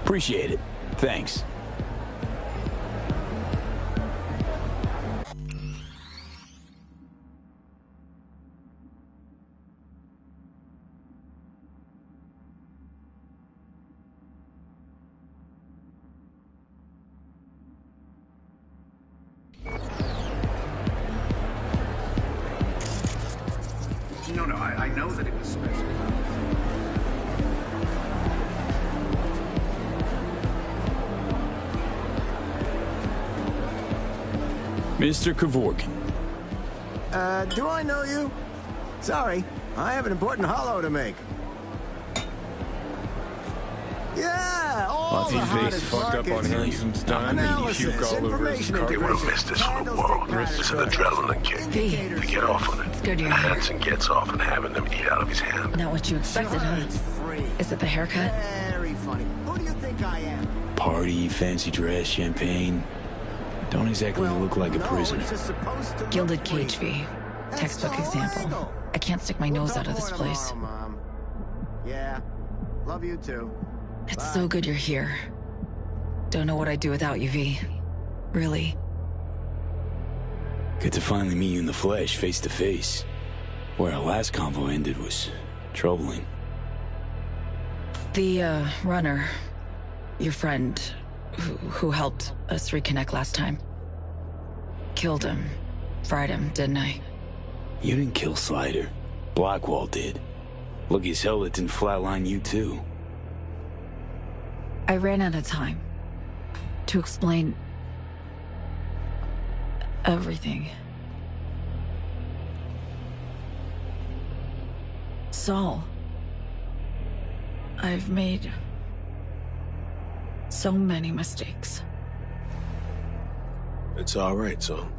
Appreciate it. Thanks. No, I know that it was special. Mr. Kevorkian. Do I know you? Sorry, I have an important holo to make. Yeah, all the hottest fucked up on Hanson's time. analysis, information You would have missed this from the world. It's an adrenaline kick. To get off on it. It's good you're here. Hanson gets off and having them eat out of his hand. Not what you expected, huh? It's free. Is it the haircut? Very funny. Who do you think I am? Party, fancy dress, champagne. Don't exactly look like a no, prisoner. it's just supposed to Gilded look cage free. fee. That's Textbook so example. legal. I can't stick my nose out of this place. Tomorrow, Mom. Yeah, love you too. It's so good you're here. Don't know what I'd do without you, V. Really. Good to finally meet you in the flesh, face to face. Where our last convo ended was troubling. The, runner, your friend, who helped us reconnect last time. Killed him. Fried him, didn't I? You didn't kill Slider. Blackwall did. Lucky as hell it didn't flatline you too. I ran out of time to explain everything. Saul, I've made so many mistakes. It's all right, son.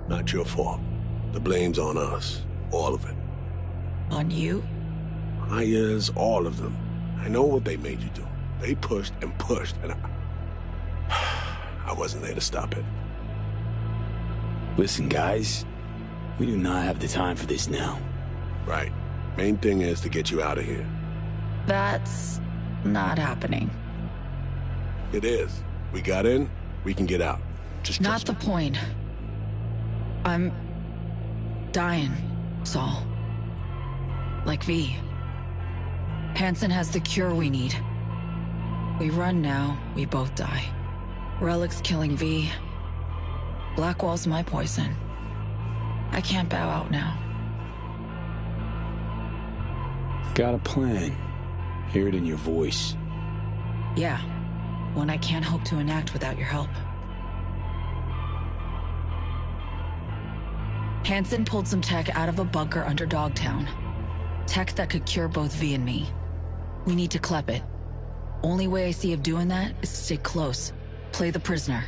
Not your fault. The blame's on us. All of it. On you? Myers, all of them. I know what they made you do. They pushed and pushed, and I wasn't there to stop it. Listen, guys. We do not have the time for this now. Right. Main thing is to get you out of here. That's not happening. It is. We got in, we can get out. Just Not trust the me. point. I'm dying, Saul. Like V. Hanson has the cure we need. We run now, we both die. Relic's killing V. Blackwall's my poison. I can't bow out now. Got a plan. Hear it in your voice. Yeah, one I can't hope to enact without your help. Hanson pulled some tech out of a bunker under Dogtown. Tech that could cure both V and me. We need to clep it. Only way I see of doing that is to stay close. Play the prisoner.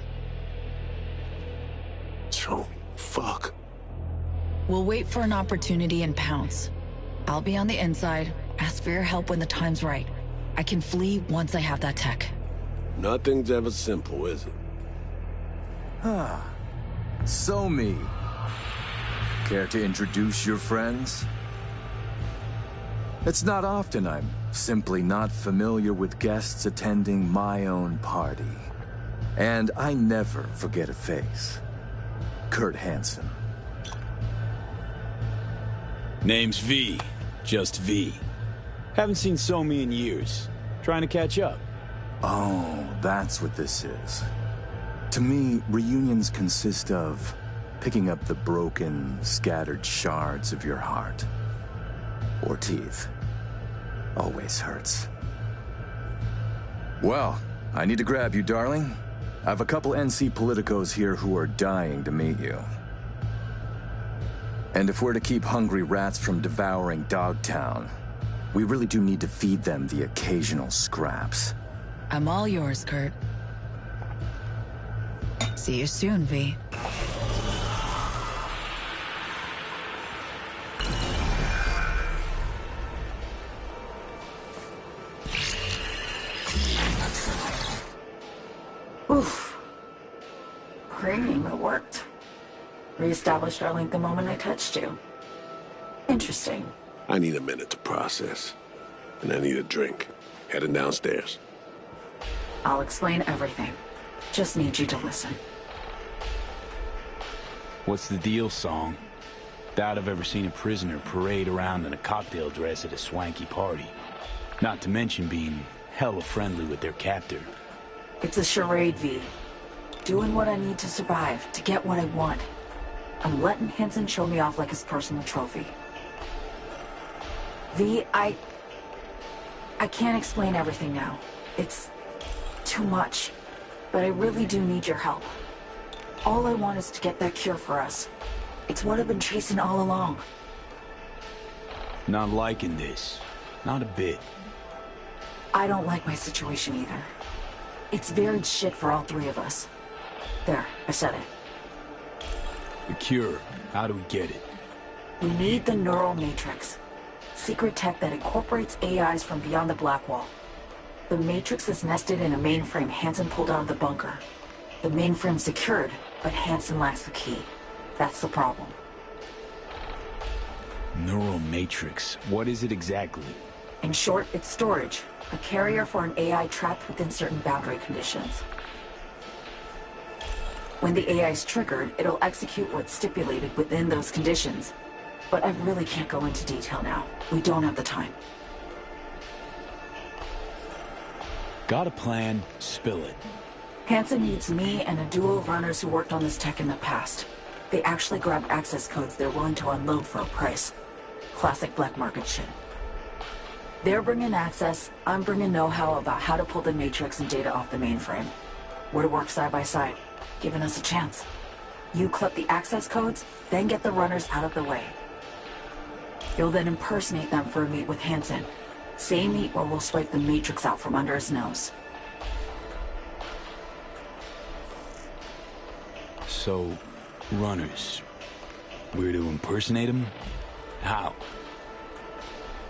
So, fuck. We'll wait for an opportunity and pounce. I'll be on the inside, ask for your help when the time's right. I can flee once I have that tech. Nothing's ever simple, is it? So me. Care to introduce your friends? It's not often I'm simply not familiar with guests attending my own party. And I never forget a face. Kurt Hansen. Name's V. Just V. Haven't seen Somi in years. Trying to catch up. Oh, that's what this is. To me, reunions consist of picking up the broken, scattered shards of your heart. Or teeth. Always hurts. Well, I need to grab you, darling. I have a couple NC politicos here who are dying to meet you. And if we're to keep hungry rats from devouring Dogtown, we really do need to feed them the occasional scraps. I'm all yours, Kurt. See you soon, V. Oof. Premium, it worked. Reestablished our link the moment I touched you. Interesting. I need a minute to process. And I need a drink. Heading downstairs. I'll explain everything. Just need you to listen. What's the deal, Song? Doubt I've ever seen a prisoner parade around in a cocktail dress at a swanky party. Not to mention being hella friendly with their captor. It's a charade, V. Doing what I need to survive, to get what I want. I'm letting Hansen show me off like his personal trophy. V, I can't explain everything now. It's too much. But I really do need your help. All I want is to get that cure for us. It's what I've been chasing all along. Not liking this. Not a bit. I don't like my situation either. It's very shit for all three of us. There, I said it. The cure. How do we get it? We need the neural matrix. Secret tech that incorporates AIs from beyond the black wall. The matrix is nested in a mainframe Hansen pulled out of the bunker. The mainframe's secured, but Hansen lacks the key. That's the problem. Neural matrix. What is it exactly? In short, it's storage. A carrier for an AI trapped within certain boundary conditions. When the AI is triggered, it'll execute what's stipulated within those conditions. But I really can't go into detail now. We don't have the time. Got a plan, spill it. Hansen needs me and a duo of runners who worked on this tech in the past. They actually grabbed access codes they're willing to unload for a price. Classic black market shit. They're bringing access, I'm bringing know-how about how to pull the matrix and data off the mainframe. We're to work side by side, giving us a chance. You collect the access codes, then get the runners out of the way. You'll then impersonate them for a meet with Hansen. Same meet where we'll swipe the matrix out from under his nose. So, runners. We're to impersonate them? How?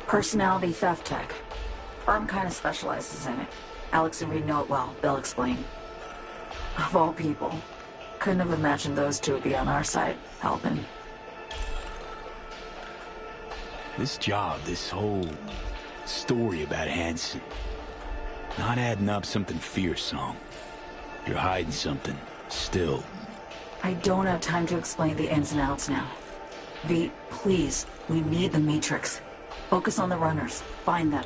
Personality theft tech. Firm kind of specializes in it. Alex and Reed know it well. They'll explain. Of all people. Couldn't have imagined those two would be on our side, helping. This job, this whole story about Hansen. Not adding up something fierce, Song. You're hiding something. Still. I don't have time to explain the ins and outs now. V, please, we need the Matrix. Focus on the runners. Find them.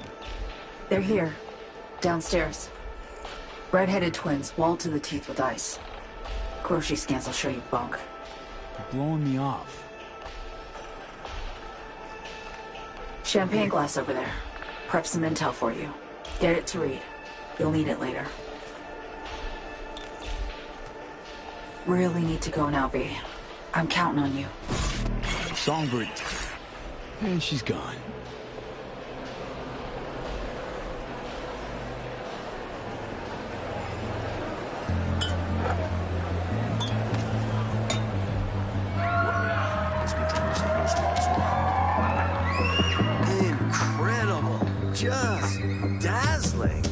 They're here. Downstairs. Red-headed twins, walled to the teeth with ice. Grocery scans will show you bunk. You're blowing me off. Champagne glass over there. Prep some intel for you. Get it to Reed. You'll need it later. Really need to go now, V. I'm counting on you. Songbird. And she's gone. Incredible. Just dazzling.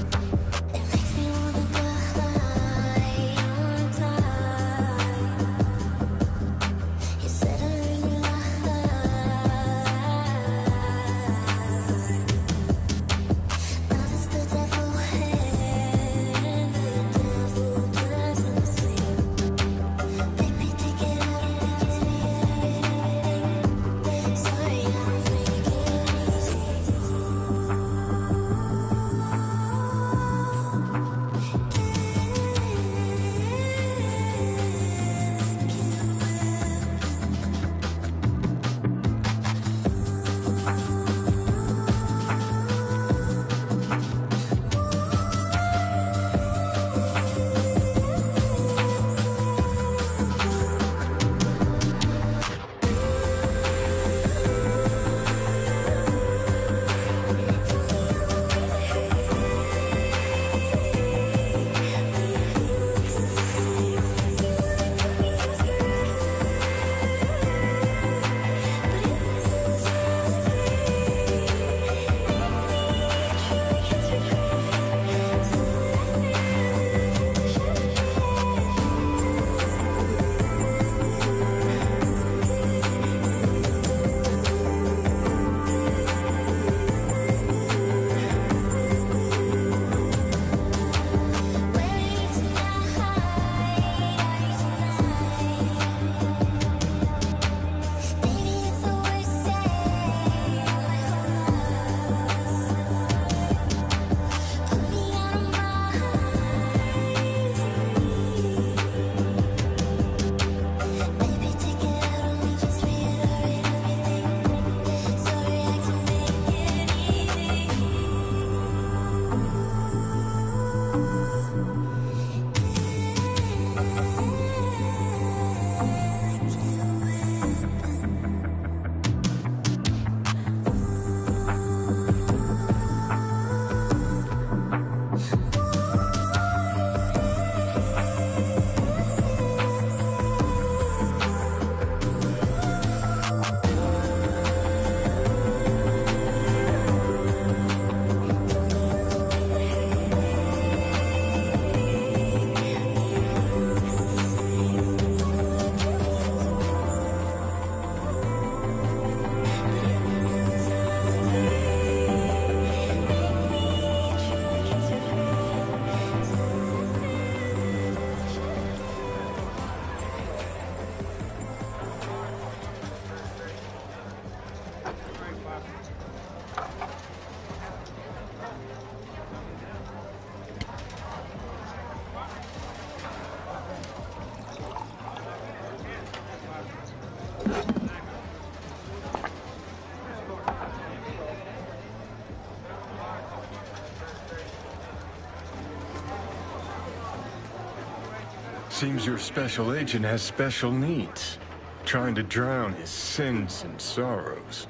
Seems your special agent has special needs, trying to drown his sins and sorrows.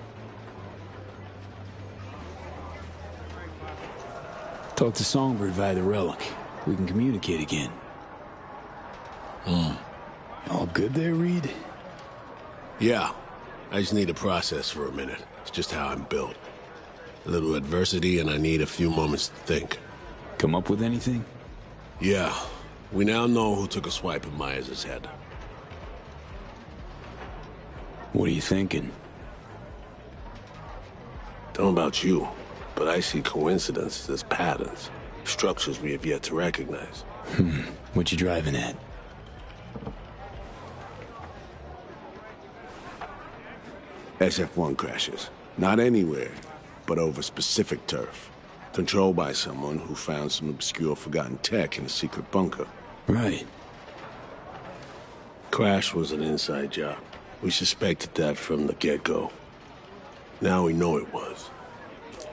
Talk to Songbird via the relic. We can communicate again. All good there, Reed? Yeah. I just need to process for a minute. It's just how I'm built. A little adversity and I need a few moments to think. Come up with anything? Yeah. We now know who took a swipe at Myers' head. What are you thinking? Don't know about you, but I see coincidences as patterns. Structures we have yet to recognize. What you driving at? SF-1 crashes. Not anywhere, but over specific turf. Controlled by someone who found some obscure forgotten tech in a secret bunker. Right. Crash was an inside job. We suspected that from the get-go. Now we know it was.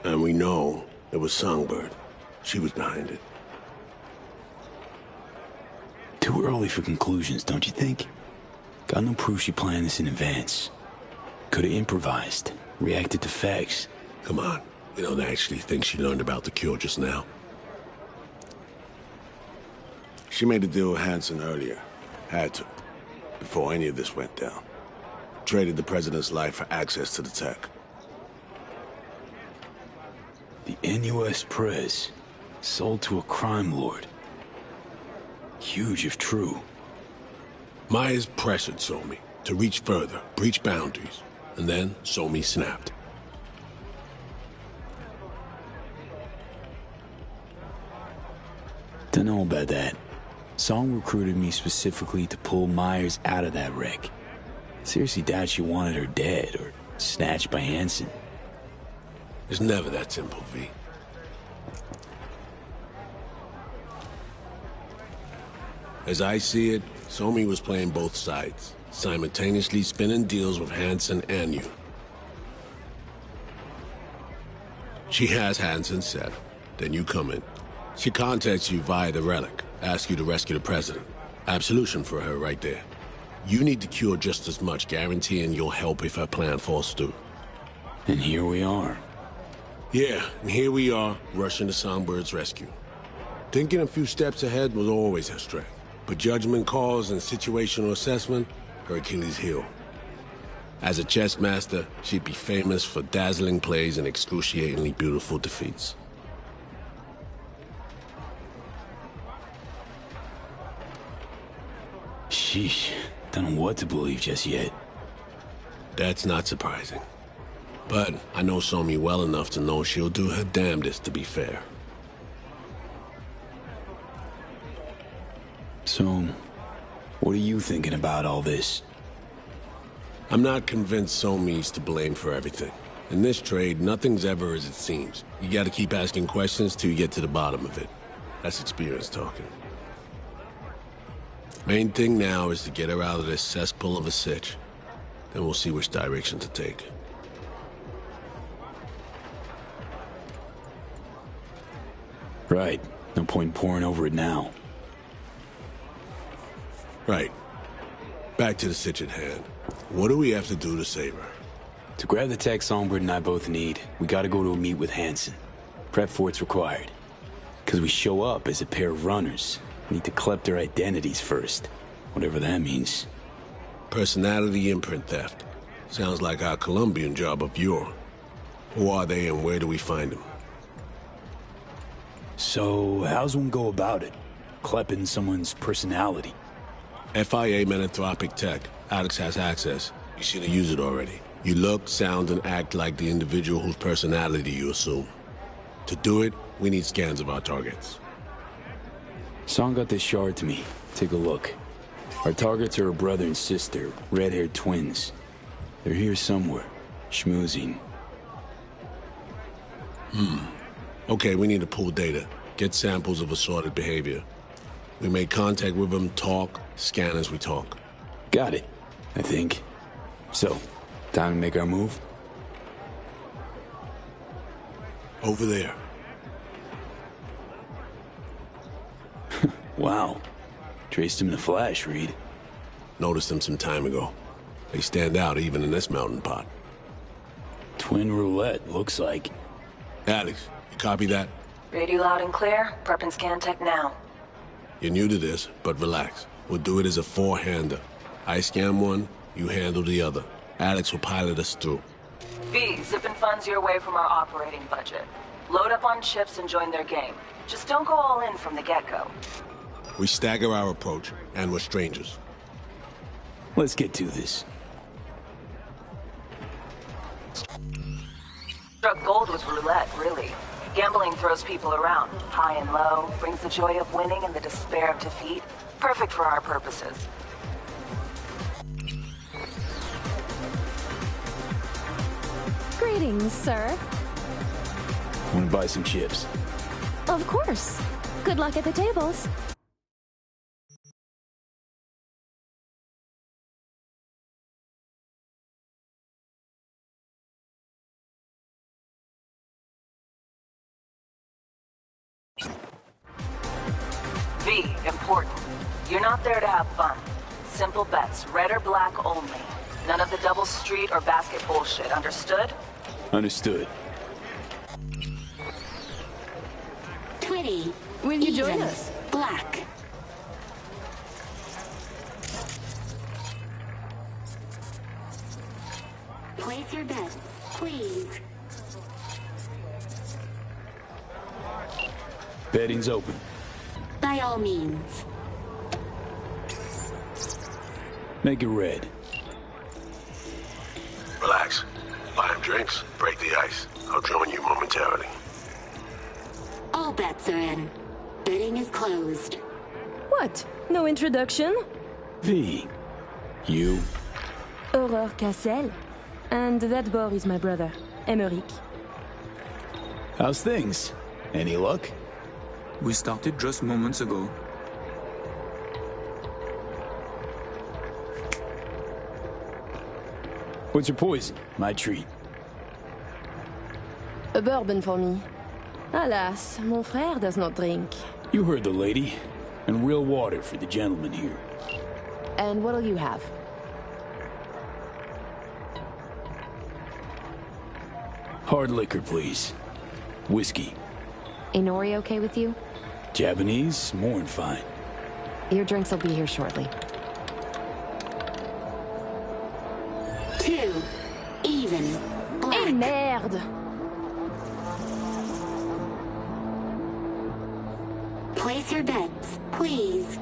And we know it was Songbird. She was behind it. Too early for conclusions, don't you think? Got no proof she planned this in advance. Could have improvised, reacted to facts. Come on. You don't actually think she learned about the cure just now? She made a deal with Hansen earlier. Had to. Before any of this went down. Traded the president's life for access to the tech. The NUS Prez, sold to a crime lord. Huge if true. Myers pressured Somi to reach further, breach boundaries, and then Somi snapped. Don't know about that. Song recruited me specifically to pull Myers out of that wreck. Seriously doubt she wanted her dead or snatched by Hansen. It's never that simple, V. As I see it, Somi was playing both sides, simultaneously spinning deals with Hansen and you. She has Hansen set, then you come in. She contacts you via the relic, asks you to rescue the president. Absolution for her right there. You need to cure just as much, guaranteeing you'll help if her plan falls through. And here we are. Yeah, and here we are, rushing to Songbird's rescue. Thinking a few steps ahead was always her strength, but judgment calls and situational assessment, her Achilles heel. As a chess master, she'd be famous for dazzling plays and excruciatingly beautiful defeats. Sheesh, don't know what to believe just yet. That's not surprising. But I know Somi well enough to know she'll do her damnedest to be fair. So, what are you thinking about all this? I'm not convinced Somi's to blame for everything. In this trade, nothing's ever as it seems. You gotta keep asking questions till you get to the bottom of it. That's experience talking. Main thing now is to get her out of this cesspool of a sitch. Then we'll see which direction to take. Right. No point pouring over it now. Right. Back to the sitch at hand. What do we have to do to save her? To grab the tech Songbird and I both need, we gotta go to a meet with Hansen. Prep for it's required. Because we show up as a pair of runners. Need to collect their identities first. Whatever that means. Personality imprint theft. Sounds like our Colombian job of yore. Who are they and where do we find them? So, how's one go about it? Clepping someone's personality? FIA Menanthropic tech. Alex has access. You should have used it already. You look, sound, and act like the individual whose personality you assume. To do it, we need scans of our targets. Song got this shard to me. Take a look. Our targets are a brother and sister, red-haired twins. They're here somewhere, schmoozing. Okay, we need to pull data. Get samples of assorted behavior. We make contact with them, talk, scan as we talk. Got it, I think. So, time to make our move? Over there. Wow. Traced him in a flash, Reed. Noticed them some time ago. They stand out even in this mountain pot. Twin roulette, looks like. Alex, you copy that? Read you loud and clear. Prep and scan tech now. You're new to this, but relax. We'll do it as a four-hander. I scan one, you handle the other. Alex will pilot us through. B, zipping funds your way from our operating budget. Load up on chips and join their game. Just don't go all in from the get-go. We stagger our approach, and we're strangers. Let's get to this. Struck gold with roulette, really. Gambling throws people around, high and low, brings the joy of winning and the despair of defeat. Perfect for our purposes. Greetings, sir. Want to buy some chips? Of course. Good luck at the tables. V, important. You're not there to have fun. Simple bets, red or black only. None of the double street or basket bullshit, understood? Understood. 20. Will you join us? Black. Place your bets, please. Betting's open. By all means. Make it red. Relax. Buy him drinks, break the ice. I'll join you momentarily. All bets are in. Betting is closed. What? No introduction? V. You. Aurore Cassel. And that boy is my brother, Emeric. How's things? Any luck? We started just moments ago. What's your poison? My treat. A bourbon for me. Alas, mon frère does not drink. You heard the lady. And real water for the gentleman here. And what'll you have? Hard liquor, please. Whiskey. Inori okay with you? Japanese, more than fine. Your drinks will be here shortly. 2. Even. Black. Eh merde! Place your bets, please.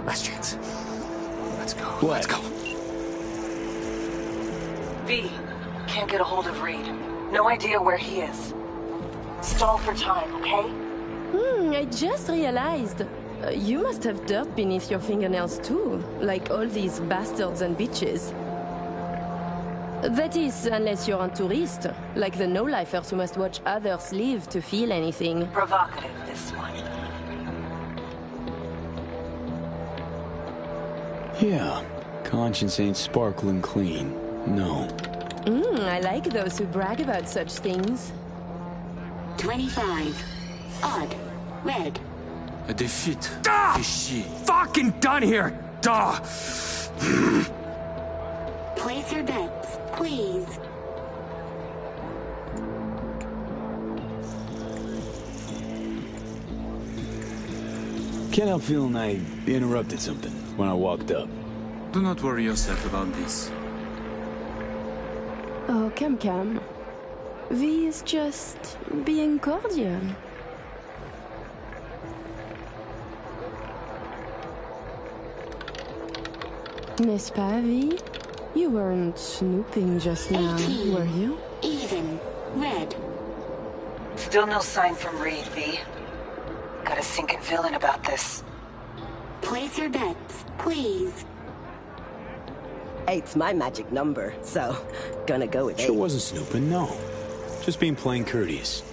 Last chance. Let's go. Black. Let's go. V, can't get a hold of Reed. No idea where he is. Stall for time, okay? I just realized. You must have dirt beneath your fingernails too, like all these bastards and bitches. That is, unless you're a tourist, like the no-lifers who must watch others live to feel anything. Provocative, this one. Yeah. Conscience ain't sparkling clean. No. I like those who brag about such things. 25. Odd. Red. A defeat. Ah! Pichet. Fucking done here! Duh! Place your bets, please. Can't help feeling I interrupted something when I walked up. Do not worry yourself about this. Oh, come. V is just being cordial. N'est-ce pas, V? You weren't snooping just now, 18. were you? Even. Red. Still no sign from Reed, V. Got a sinking feeling about this. Place your bets, please. 8's my magic number, so gonna go with 8. Sure wasn't snooping, no. Just being plain courteous.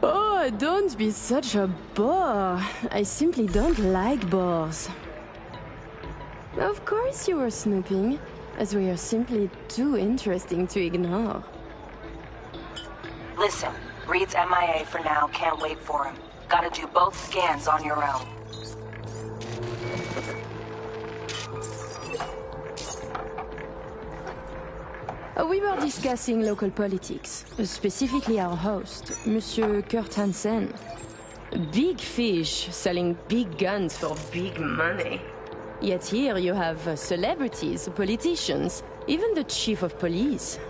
Oh, don't be such a bore. I simply don't like bores. Of course you were snooping, as we are simply too interesting to ignore. Listen, Reed's MIA for now, can't wait for him. Gotta do both scans on your own. We were discussing local politics, specifically our host, Monsieur Kurt Hansen. Big fish selling big guns for big money. Yet here you have celebrities, politicians, even the chief of police.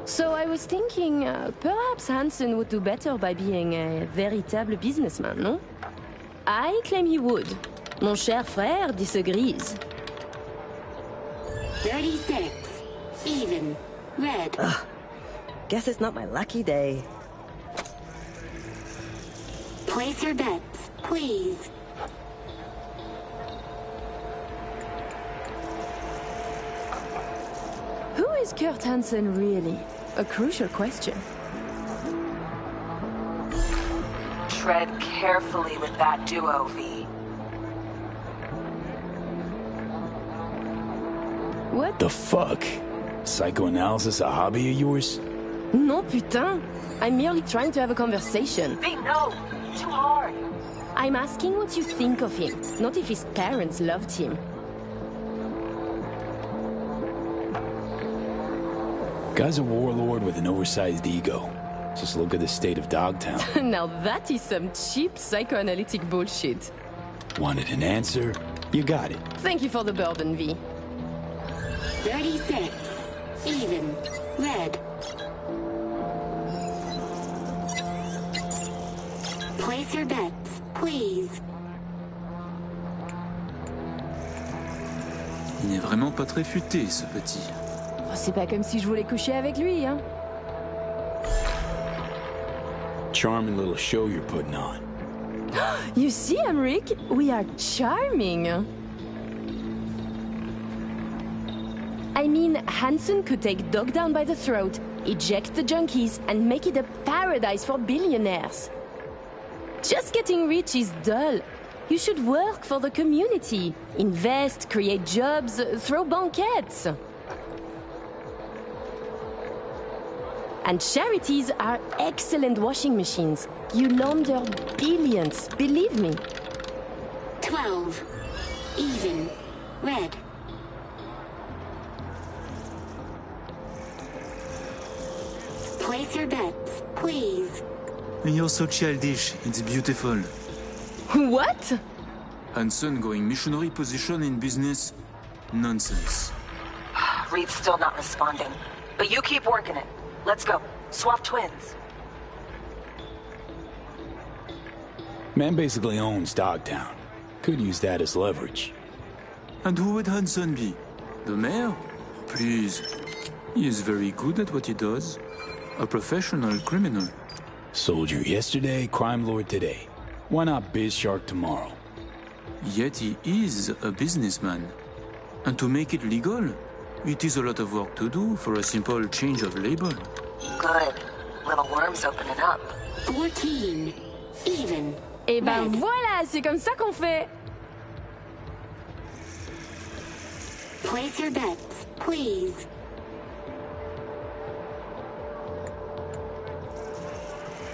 So I was thinking, perhaps Hansen would do better by being a véritable businessman, no? I claim he would. Mon cher frère disagrees. 36. Even. Red. Ugh. Guess it's not my lucky day. Place your bets, please. Who is Kurt Hansen really? A crucial question. Tread carefully with that duo, V. What the fuck? Psychoanalysis a hobby of yours? Non, putain. I'm merely trying to have a conversation. V, no! Too hard! I'm asking what you think of him, not if his parents loved him. Guy's a warlord with an oversized ego. Just look at the state of Dogtown. Now that is some cheap psychoanalytic bullshit. Wanted an answer? You got it. Thank you for the bourbon, V. 36. Even. Red. Place your bets, please. Il n'est vraiment pas très futé, ce petit. Oh, c'est pas comme si je voulais coucher avec lui, hein. Charming little show you're putting on. You see, Amrik, we are charming. I mean, Hansen could take Dog down by the throat, eject the junkies, and make it a paradise for billionaires. Just getting rich is dull. You should work for the community. Invest, create jobs, throw banquets. And charities are excellent washing machines. You launder billions, believe me. 12. Even. Red. Place your bets, please. You're so childish, it's beautiful. What? Hansen going missionary position in business? Nonsense. Reed's still not responding. But you keep working it. Let's go. Swap twins. Man basically owns Dogtown. Could use that as leverage. And who would Hansen be? The mayor? Please. He is very good at what he does. A professional criminal. Soldier yesterday, crime lord today. Why not biz shark tomorrow? Yet he is a businessman. And to make it legal, it is a lot of work to do for a simple change of label. Good. Little worms opening up. 14. Even. Eh ben Red. voilà, c'est comme ça qu'on fait. Place your bets, please.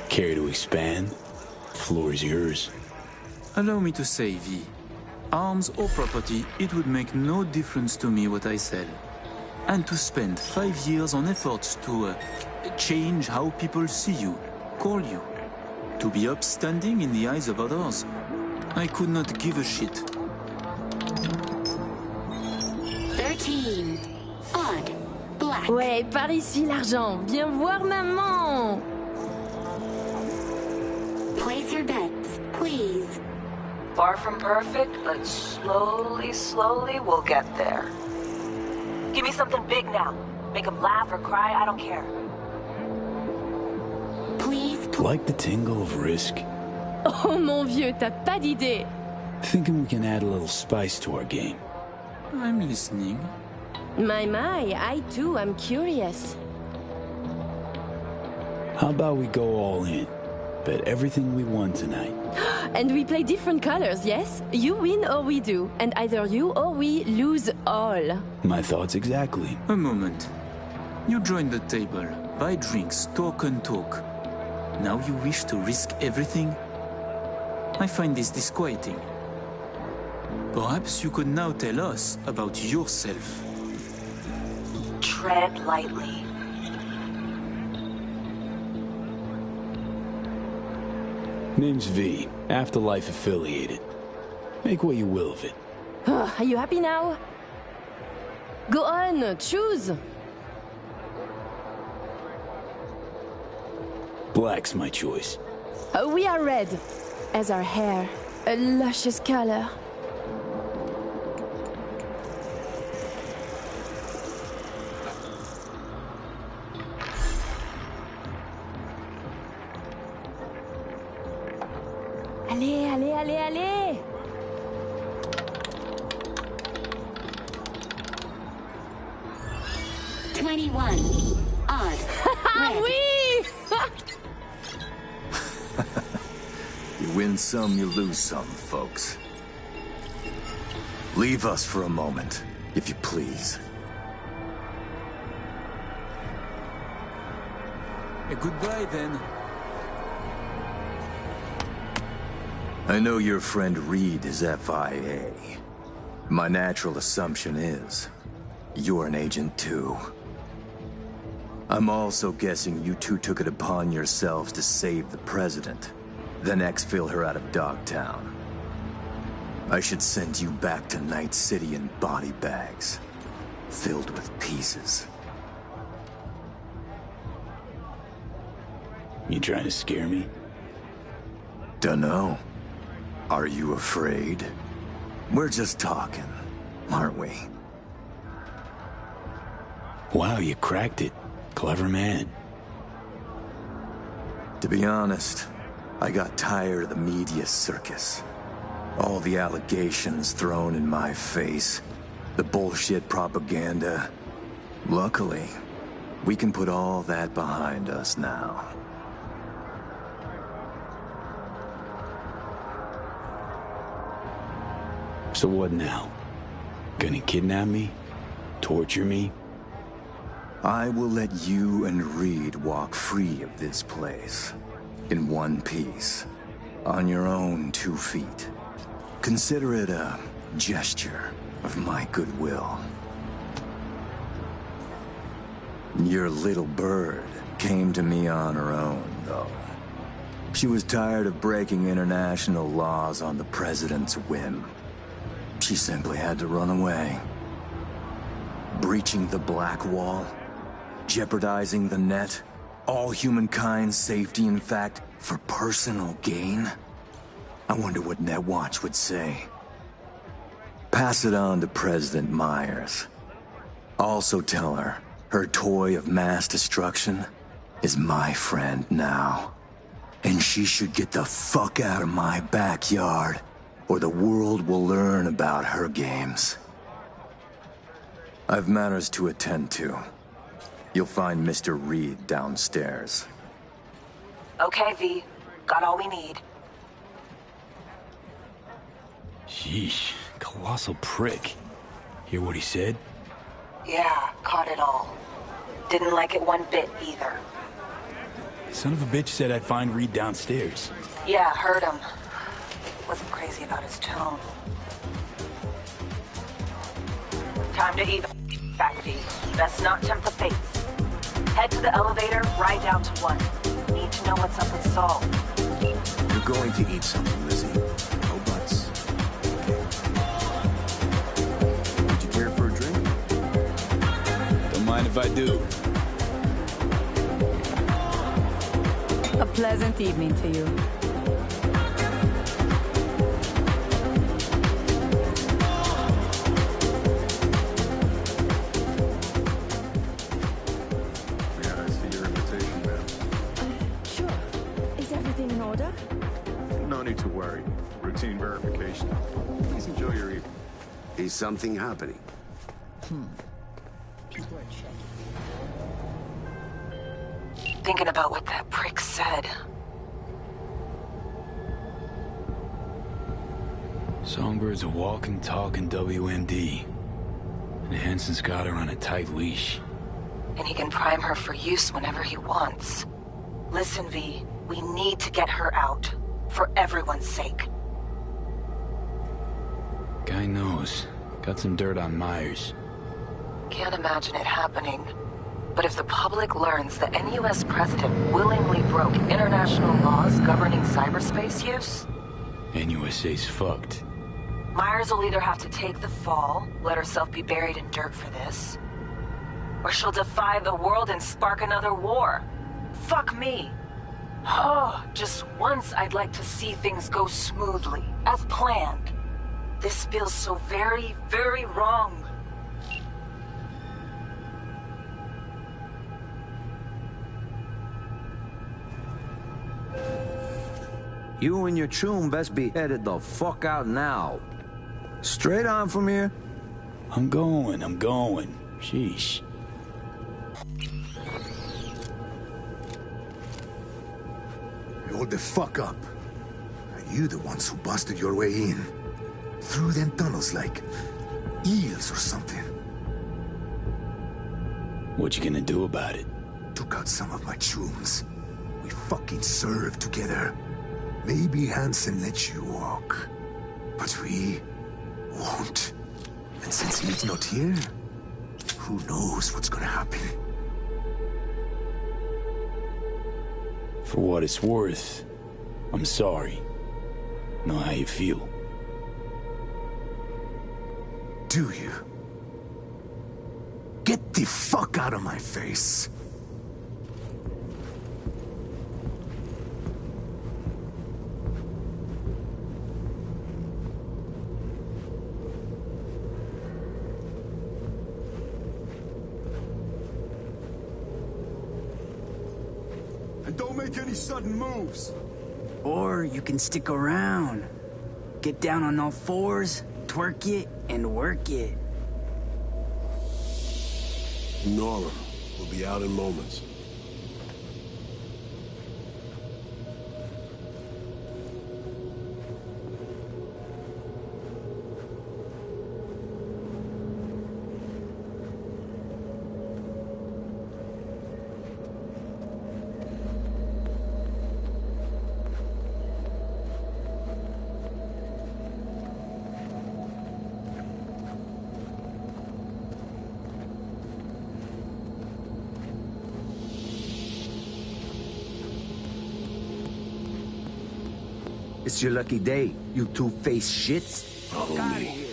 Care to expand? Floor is yours. Allow me to say, V. Arms or property, it would make no difference to me what I sell. And to spend 5 years on efforts to change how people see you, call you, to be upstanding in the eyes of others, I could not give a shit. 13. Odd. Black. Ouais, par ici l'argent. Viens voir maman. Place your bets, please. Far from perfect, but slowly we'll get there. Give me something big now. Make them laugh or cry, I don't care. Please. Like the tingle of risk? Oh mon vieux, t'as pas d'idée. Thinking we can add a little spice to our game. I'm listening. My, I too am curious. How about we go all in? Bet everything we won tonight. And we play different colors, yes? You win or we do. And either you or we lose all. My thoughts exactly. A moment. You join the table, buy drinks, talk and talk. Now you wish to risk everything? I find this disquieting. Perhaps you could now tell us about yourself. Tread lightly. Name's V, Afterlife affiliated. Make what you will of it. Are you happy now? Go on, choose. Black's my choice. We are red, as our hair. A luscious color. Allez, allez, allez, allez! Odd. Oui! You win some, you lose some, folks. Leave us for a moment, if you please. Goodbye, then. I know your friend Reed is FIA. My natural assumption is, you're an agent too. I'm also guessing you two took it upon yourselves to save the president, then exfil her out of Dogtown. I should send you back to Night City in body bags, filled with pieces. You trying to scare me? Dunno. Are you afraid? We're just talking, aren't we? Wow, you cracked it. Clever man. To be honest, I got tired of the media circus. All the allegations thrown in my face, the bullshit propaganda. Luckily, we can put all that behind us now. So what now? Gonna kidnap me? Torture me? I will let you and Reed walk free of this place. In one piece. On your own 2 feet. Consider it a gesture of my goodwill. Your little bird came to me on her own, though. She was tired of breaking international laws on the president's whim. She simply had to run away. Breaching the Black Wall, jeopardizing the net, all humankind's safety, in fact, for personal gain? I wonder what Netwatch would say. Pass it on to President Myers. Also tell her, her toy of mass destruction is my friend now. And she should get the fuck out of my backyard, or the world will learn about her games. I've matters to attend to. You'll find Mr. Reed downstairs. Okay, V. Got all we need. Sheesh, colossal prick. Hear what he said? Yeah, caught it all. Didn't like it one bit either. Son of a bitch said I'd find Reed downstairs. Yeah, heard him. Wasn't crazy about his tone. Time to eat. Back, V. Best not tempt the fates. Head to the elevator, ride down to 1. Need to know what's up with Saul. You're going to eat something, Lizzie. No buts. Would you care for a drink? Don't mind if I do. A pleasant evening to you. Routine verification. Please enjoy your evening. Is something happening? People are checking. thinking about what that prick said. Songbird's a walking, talking WMD. And Hansen's got her on a tight leash. And he can prime her for use whenever he wants. Listen, V, we need to get her out. For everyone's sake. Guy knows. Got some dirt on Myers. Can't imagine it happening. But if the public learns that any US president willingly broke international laws governing cyberspace use... NUSA's fucked. Myers will either have to take the fall, let herself be buried in dirt for this, or she'll defy the world and spark another war. Fuck me. Oh, just once I'd like to see things go smoothly, as planned. This feels so very, very wrong. You and your chum best be headed the fuck out now. Straight on from here? I'm going. Sheesh. Hold the fuck up. Are you the ones who busted your way in? Through them tunnels like eels or something? What you gonna do about it? Took out some of my chums. We fucking served together. Maybe Hansen lets you walk. But we won't. And since he's not here, who knows what's gonna happen? For what it's worth, I'm sorry. Know how you feel. Do you? Get the fuck out of my face. And don't make any sudden moves. Or you can stick around. Get down on all fours, twerk it, and work it. Ignore him. We'll be out in moments. It's your lucky day, you two-faced shits. Follow me.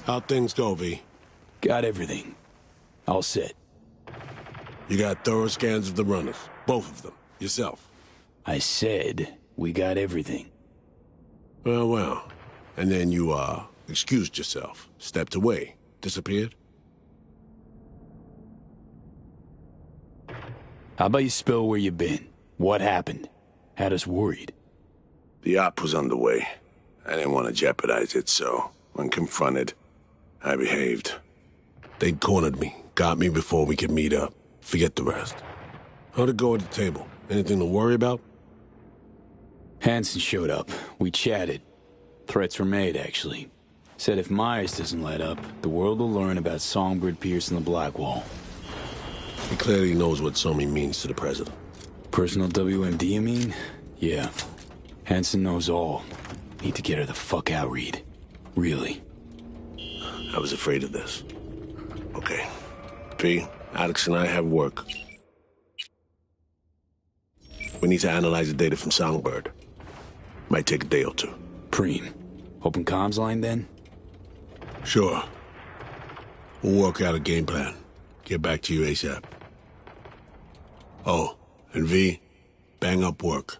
How'd things go, V? Got everything. All set. You got thorough scans of the runners. Both of them. Yourself. I said we got everything. Well. And then you, excused yourself, stepped away, disappeared? How about you spill where you been? What happened? Had us worried. The op was underway. I didn't want to jeopardize it, so when confronted, I behaved. They cornered me, got me before we could meet up. Forget the rest. How'd it go at the table? Anything to worry about? Hansen showed up. We chatted. Threats were made, actually. Said if Myers doesn't let up, the world will learn about Songbird piercing the Blackwall. He clearly knows what Somi means to the president. Personal WMD, you mean? Yeah. Hansen knows all. Need to get her the fuck out, Reed. Really. I was afraid of this. Okay. P, Alex and I have work. We need to analyze the data from Songbird. Might take a day or two. Preem. Open comms line, then? Sure. We'll work out a game plan. Get back to you ASAP. Oh, and V, bang up work.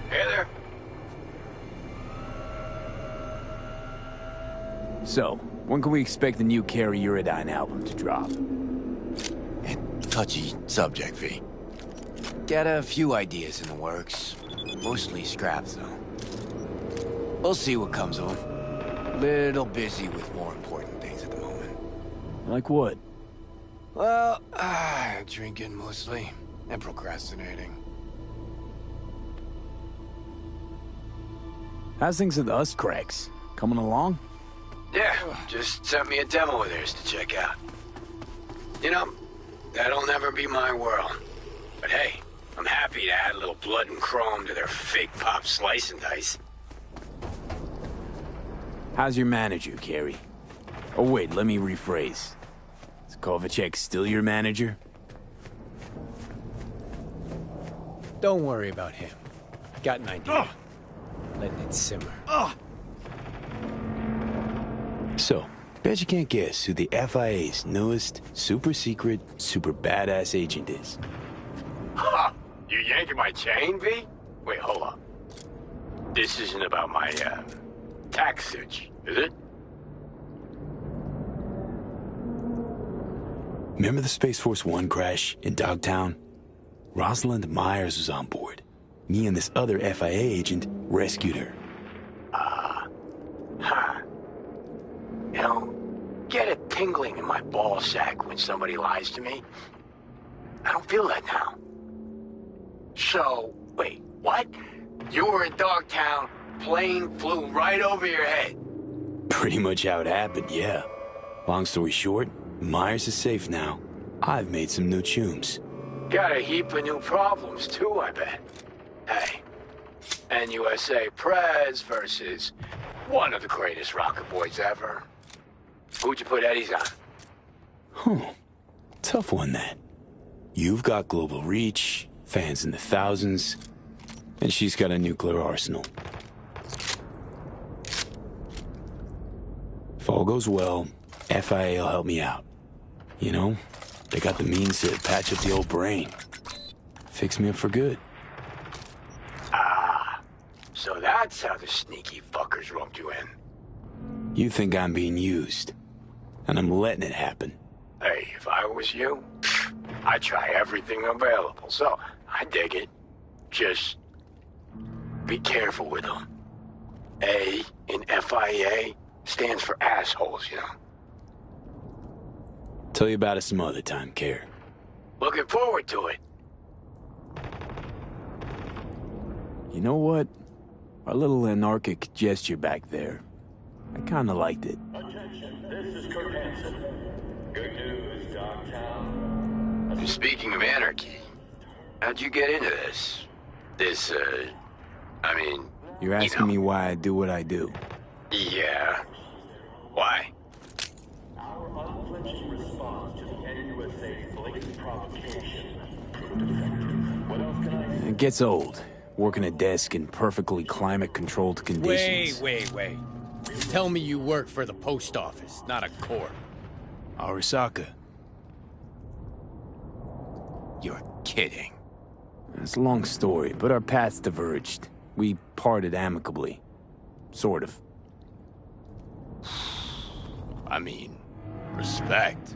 Hey there. So, when can we expect the new Carrie Uridine album to drop? Touchy subject, V. Got a few ideas in the works. Mostly scraps, though. We'll see what comes of them. Little busy with more important things at the moment. Like what? Well, drinking mostly, and procrastinating. How's things with us cracks? Coming along? Yeah, just sent me a demo of theirs to check out. You know, that'll never be my world. But hey, I'm happy to add a little blood and chrome to their fake pop slice and dice. How's your manager, Carrie? Oh wait, let me rephrase. Is Kovacic still your manager? Don't worry about him. Got an idea. Letting it simmer. So, bet you can't guess who the FIA's newest, super secret, super badass agent is. Ha! You yanking my chain, V? Wait, hold up. This isn't about my, tax sitch, is it? Remember the Space Force One crash in Dogtown? Rosalind Myers was on board. Me and this other FIA agent rescued her. You know, get a tingling in my ball sack when somebody lies to me. I don't feel that now. So, wait, what? You were in Dogtown, plane flew right over your head. Pretty much how it happened, yeah. Long story short, Myers is safe now. I've made some new tunes. Got a heap of new problems, too, I bet. Hey, NUSA Prez versus one of the greatest rocket boys ever. Who'd you put Eddie's on? Huh. Tough one, that. You've got global reach, fans in the thousands. And she's got a nuclear arsenal. If all goes well, FIA will help me out. You know, they got the means to patch up the old brain. Fix me up for good. Ah, so that's how the sneaky fuckers roped you in. You think I'm being used, and I'm letting it happen. Hey, if I was you, I'd try everything available, so I dig it. Just be careful with them. A in FIA stands for assholes, you know. Tell you about it some other time, Care. Looking forward to it. You know what? Our little anarchic gesture back there, I kinda liked it. Attention, this is Kurt Hansen. Good news, downtown. Speaking of anarchy, how'd you get into this? You're asking me why I do what I do. Yeah. Why? Our unflinching response to the NUSA's blatant provocation proved effective. What else can I say? It gets old, working a desk in perfectly climate-controlled conditions. Wait. Tell me you work for the post office, not a court. Arasaka. You're kidding. It's a long story, but our paths diverged. We parted amicably. Sort of. I mean, respect.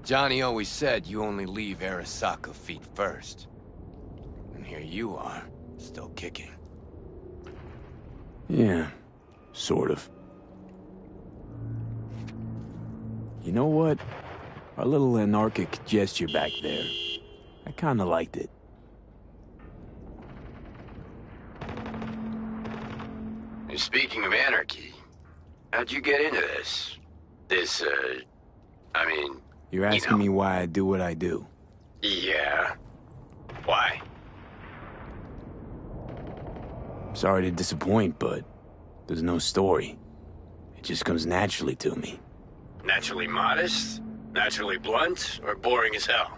Johnny always said you only leave Arasaka feet first. And here you are, still kicking. Yeah, sort of. You know what? Our little anarchic gesture back there, I kinda liked it. Speaking of anarchy, how'd you get into this? You're asking me why I do what I do. Yeah. Why? Sorry to disappoint, but there's no story. It just comes naturally to me. Naturally modest? Naturally blunt? Or boring as hell?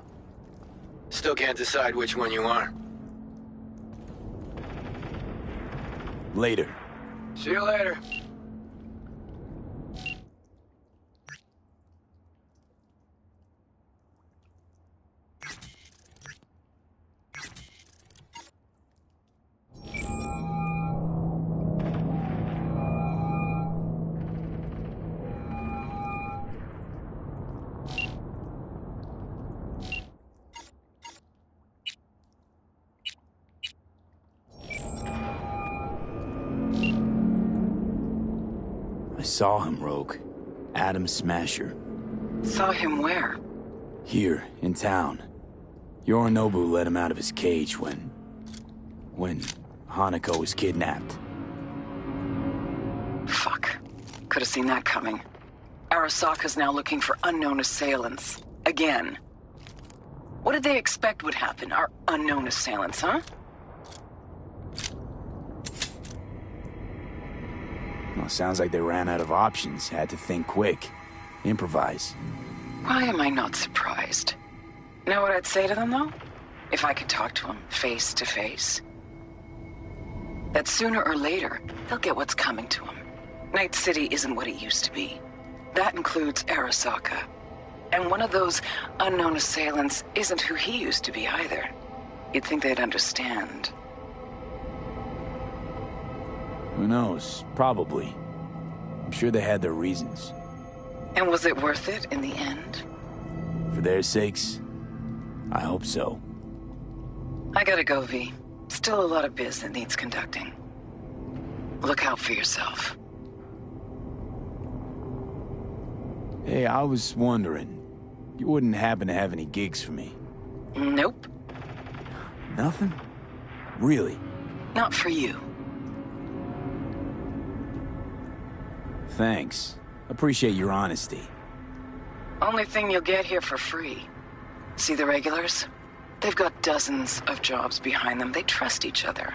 Still can't decide which one you are. Later. See you later. I saw him, Rogue. Adam Smasher. Saw him where? Here, in town. Yorinobu let him out of his cage when Hanako was kidnapped. Fuck. Could have seen that coming. Arasaka's now looking for unknown assailants. Again. What did they expect would happen? Our unknown assailants, huh? Well, sounds like they ran out of options. Had to think quick. Improvise. Why am I not surprised? Know what I'd say to them, though? If I could talk to them face to face? That sooner or later, they'll get what's coming to them. Night City isn't what it used to be. That includes Arasaka. And one of those unknown assailants isn't who he used to be either. You'd think they'd understand. Who knows? Probably. I'm sure they had their reasons. And was it worth it in the end? For their sakes, I hope so. I gotta go, V. Still a lot of biz that needs conducting. Look out for yourself. Hey, I was wondering, you wouldn't happen to have any gigs for me? Nope. Nothing? Really? Not for you. Thanks. Appreciate your honesty. Only thing you'll get here for free. See the regulars? They've got dozens of jobs behind them. They trust each other.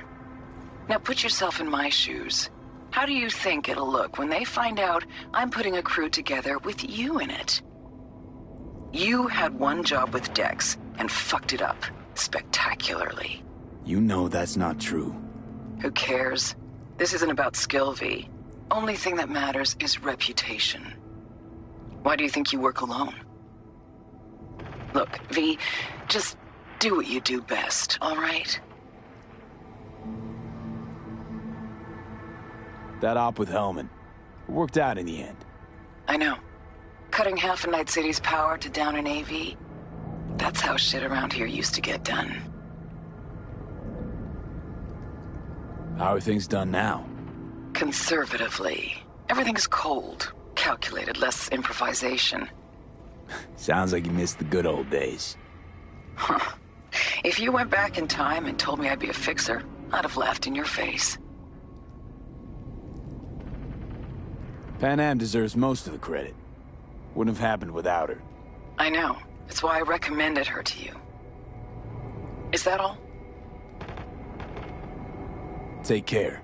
Now put yourself in my shoes. How do you think it'll look when they find out I'm putting a crew together with you in it? You had one job with Dex and fucked it up spectacularly. You know that's not true. Who cares? This isn't about skill, V. Only thing that matters is reputation. Why do you think you work alone? Look, V, just do what you do best, all right? That op with Hellman. It worked out in the end. I know. Cutting half a Night City's power to down an AV. That's how shit around here used to get done. How are things done now? Conservatively. Everything's cold, calculated, less improvisation. Sounds like you missed the good old days. Huh. If you went back in time and told me I'd be a fixer, I'd have laughed in your face. Pan Am deserves most of the credit. Wouldn't have happened without her. I know. That's why I recommended her to you. Is that all? Take care.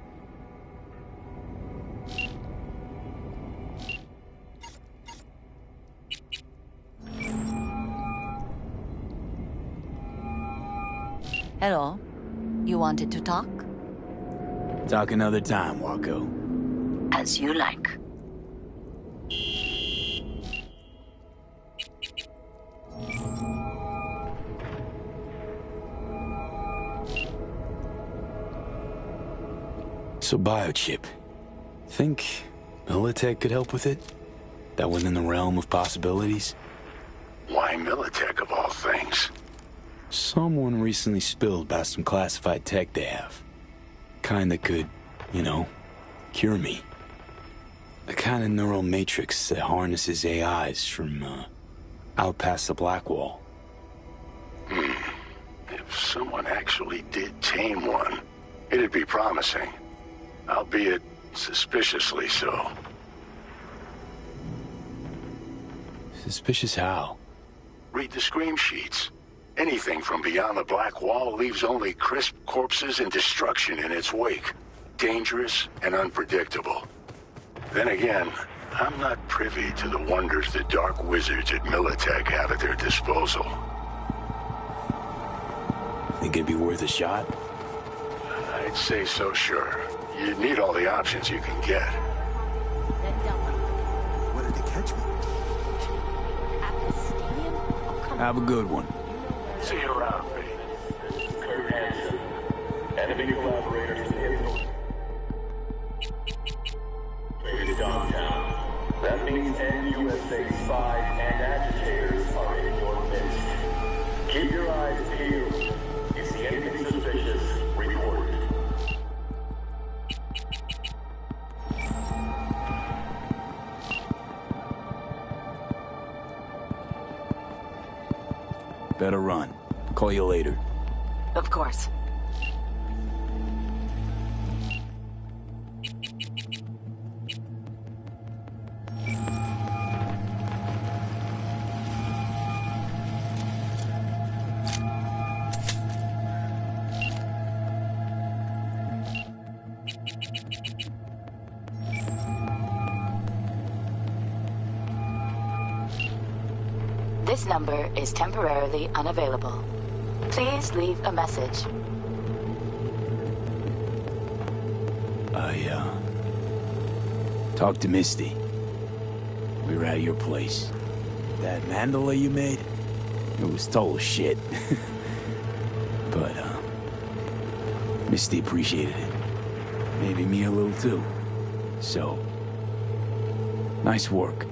Hello. You wanted to talk? Talk another time, Wako. As you like. So biochip. Think Militech could help with it? That within the realm of possibilities? Why Militech of all things? Someone recently spilled about some classified tech they have. Kind that could, you know, cure me. The kind of neural matrix that harnesses AIs from, out past the black wall. If someone actually did tame one, it'd be promising. Albeit suspiciously so. Suspicious how? Read the scream sheets. Anything from beyond the black wall leaves only crisp corpses and destruction in its wake. Dangerous and unpredictable. Then again, I'm not privy to the wonders the dark wizards at Militech have at their disposal. Think it'd be worth a shot? I'd say so, sure. You'd need all the options you can get. Where did they catch me? Have a good one. See you around, B. Kurt Hansen, enemy collaborator to the Traded downtown. That means NUSA spies and agitators are in your midst. Keep your eyes peeled. You see anything suspicious, report it. Better run. Call you later. Of course. This number is temporarily unavailable. Please leave a message. I, talked to Misty. We were at your place. That mandala you made? It was total shit. But, Misty appreciated it. Maybe me a little too. So, nice work.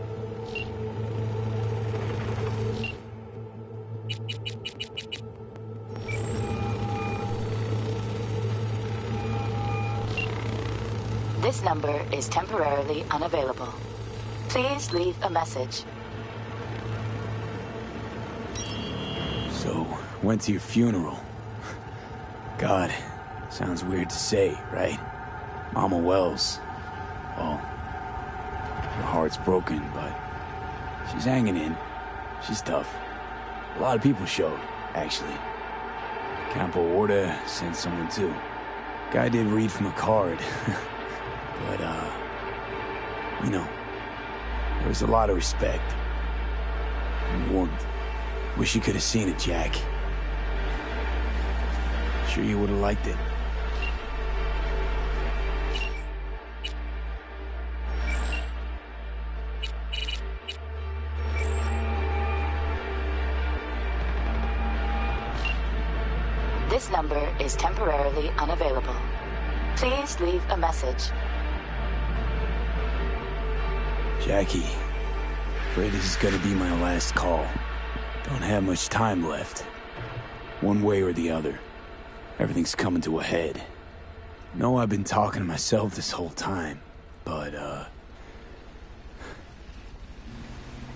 This number is temporarily unavailable. Please leave a message. So, went to your funeral. God, sounds weird to say, right? Mama Wells. Well, her heart's broken, but she's hanging in. She's tough. A lot of people showed, actually. Campo Orta sent someone too. Guy did read from a card. But, you know, there was a lot of respect. And warmth. Wish you could have seen it, Jack. Sure you would have liked it. This number is temporarily unavailable. Please leave a message. Jackie, afraid this is gonna be my last call. Don't have much time left. One way or the other, everything's coming to a head. Know I've been talking to myself this whole time, but,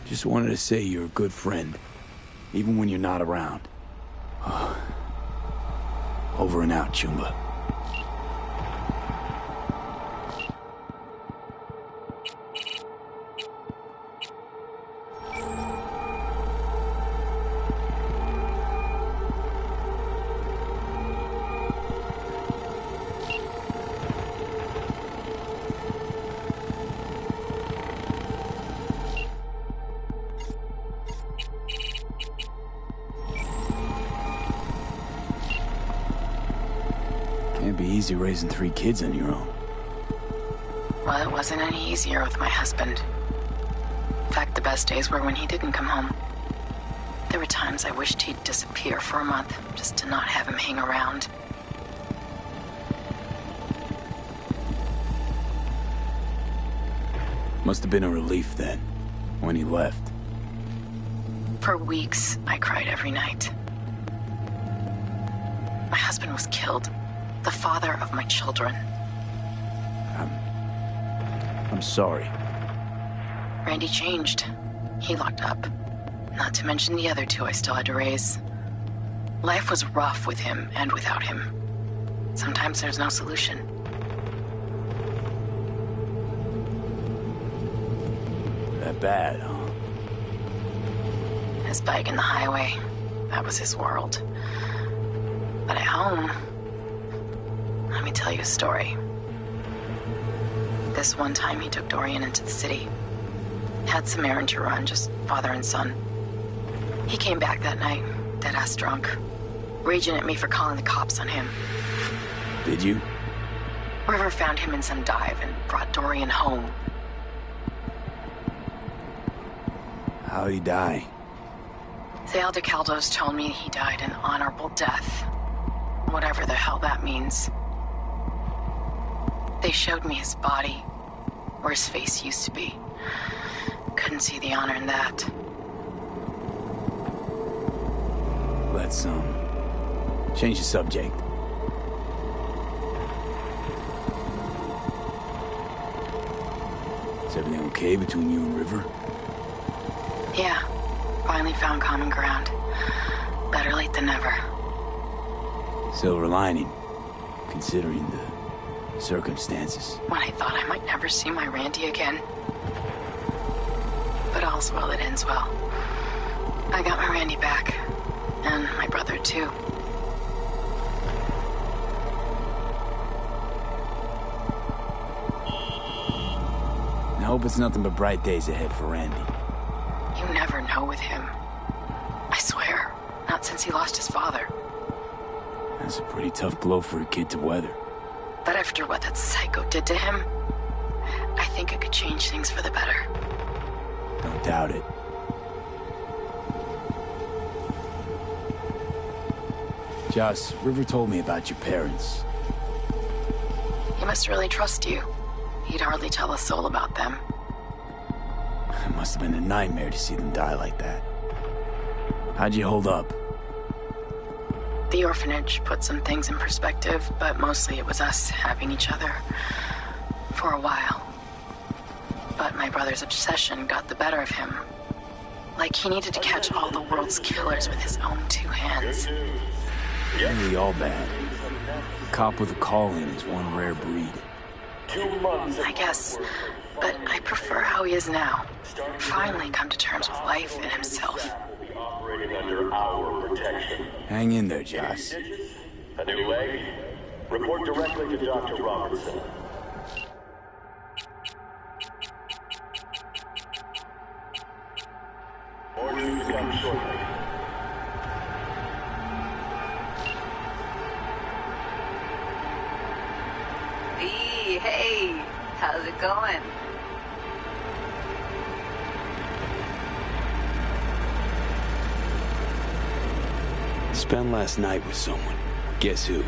just wanted to say you're a good friend, even when you're not around. Over and out, Chumba. Can't be easy raising 3 kids on your own. Well, it wasn't any easier with my husband. In fact, the best days were when he didn't come home. There were times I wished he'd disappear for a month, just to not have him hang around. Must have been a relief then, when he left. For weeks, I cried every night. My husband was killed. The father of my children. I'm sorry. Randy changed. He locked up. Not to mention the other 2 I still had to raise. Life was rough with him and without him. Sometimes there's no solution. That bad, huh? His bike in the highway, that was his world. But at home, let me tell you a story. This one time he took Dorian into the city. Had some errand to run, just father and son. He came back that night, dead-ass drunk, raging at me for calling the cops on him. Did you? River found him in some dive and brought Dorian home. How'd he die? Thale DeCaldos told me he died an honorable death. Whatever the hell that means. They showed me his body, where his face used to be. Couldn't see the honor in that. Let's, change the subject. Is everything okay between you and River? Yeah, finally found common ground. Better late than never. Silver lining, considering the circumstances. When I thought I might never see my Randy again. But all's well that ends well. I got my Randy back. And my brother, too. I hope it's nothing but bright days ahead for Randy. You never know with him. I swear. Not since he lost his father. That's a pretty tough blow for a kid to weather. But after what that psycho did to him, I think it could change things for the better. Don't doubt it. Joss, River told me about your parents. He must really trust you. He'd hardly tell a soul about them. It must have been a nightmare to see them die like that. How'd you hold up? The orphanage put some things in perspective, but mostly it was us having each other. For a while. But my brother's obsession got the better of him. Like he needed to catch all the world's killers with his own 2 hands. Nearly all bad. A cop with a calling is one rare breed. I guess. But I prefer how he is now. Finally come to terms with life and himself. Under our protection. Hang in there, Joss. A new leg? Report directly to Dr. Robertson. More news to come shortly. hey, how's it going? Spent last night with someone. Guess who?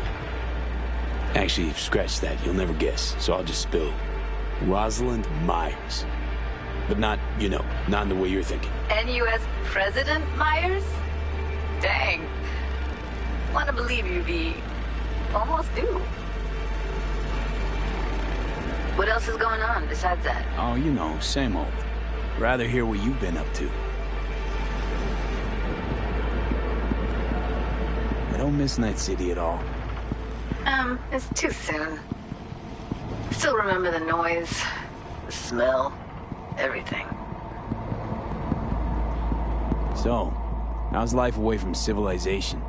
Actually, scratch that. You'll never guess, so I'll just spill. Rosalind Myers. But not, you know, not in the way you're thinking. NUS President Myers? Dang. Wanna believe you, V. Almost do. What else is going on besides that? Oh, you know, same old. Rather hear what you've been up to. I don't miss Night City at all. It's too soon. Still remember the noise, the smell, everything. So, how's life away from civilization?